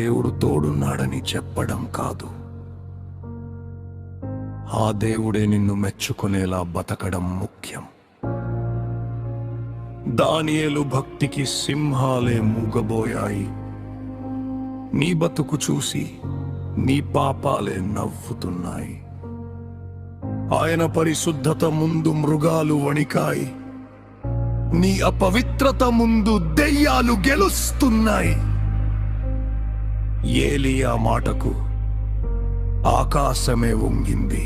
దేవుడు తోడున్నాడని చెప్పడం కాదు, ఆ దేవుడే నిన్ను మెచ్చుకునేలా బతకడం ముఖ్యం. దానియేలు భక్తికి సింహాలే మూగబోయాయి. నీ బతుకు చూసి నీ పాపాలే నవ్వుతున్నాయి. ఆయన పరిశుద్ధత ముందు మృగాలు వణికాయి. నీ అపవిత్రత ముందు దెయ్యాలు గెలుస్తున్నాయి. ఏలియా మాటకు ఆకాశమే వంగింది.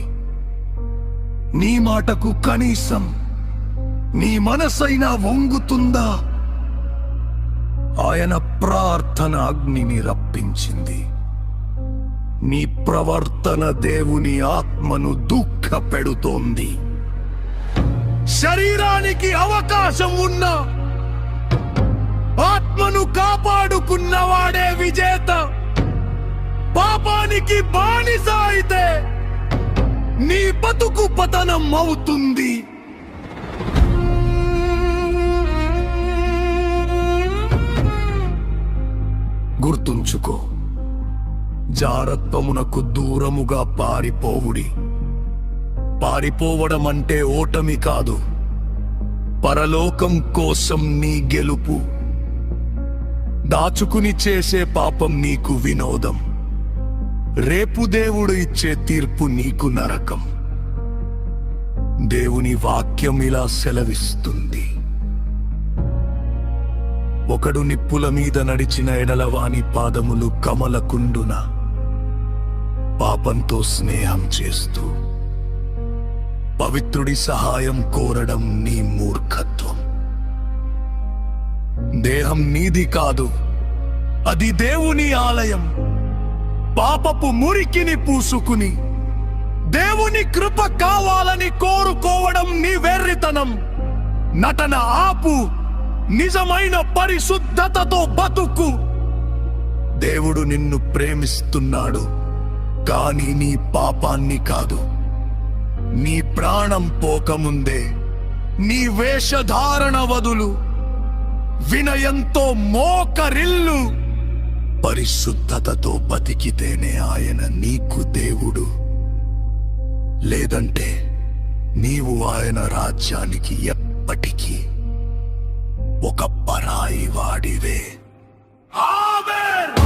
నీ మాటకు కనీసం నీ మనసైనా వంగుతుందా? ఆయన ప్రార్థన అగ్నిని రప్పించింది. నీ ప్రవర్తన దేవుని ఆత్మను దుఃఖపెడుతోంది. శరీరానికి అవకాశం ఉన్నా ఆత్మను కాపాడుకున్నవాడే విజేత. పాపానికి బానిస అయితే నీ బతుకు పతనం అవుతుంది. గుర్తుంచుకో, జారత్వమునకు దూరముగా పారిపోవుడి. పారిపోవడం అంటే ఓటమి కాదు, పరలోకం కోసం నీ గెలుపు. దాచుకుని చేసే పాపం నీకు వినోదం, రేపు దేవుడు ఇచ్చే తీర్పు నీకు నరకం. దేవుని వాక్యం ఇలా సెలవిస్తుంది, ఒకడు నిప్పుల మీద నడిచిన ఎడల వాని పాదములు కమలకుండున. పాపంతో స్నేహం చేస్తూ పవిత్రుడి సహాయం కోరడం నీ మూర్ఖత్వం. దేహం నీది కాదు, అది దేవుని ఆలయం. పాపపు మురికిని పూసుకుని దేవుని కృప కావాలని కోరుకోవడం నీ వెర్రితనం. నటన ఆపు, నిజమైన పరిశుద్ధతతో బతుకు. దేవుడు నిన్ను ప్రేమిస్తున్నాడు, కానీ నీ పాపాన్ని కాదు. నీ ప్రాణం పోకముందే నీ వేషధారణ వదులు, వినయంతో మోకరిల్లు. పరిశుద్ధతతో బతికితేనే ఆయన నీకు దేవుడు, లేదంటే నీవు ఆయన రాజ్యానికి ఎప్పటికీ ఒక పరాయి వాడివే. ఆమేన్.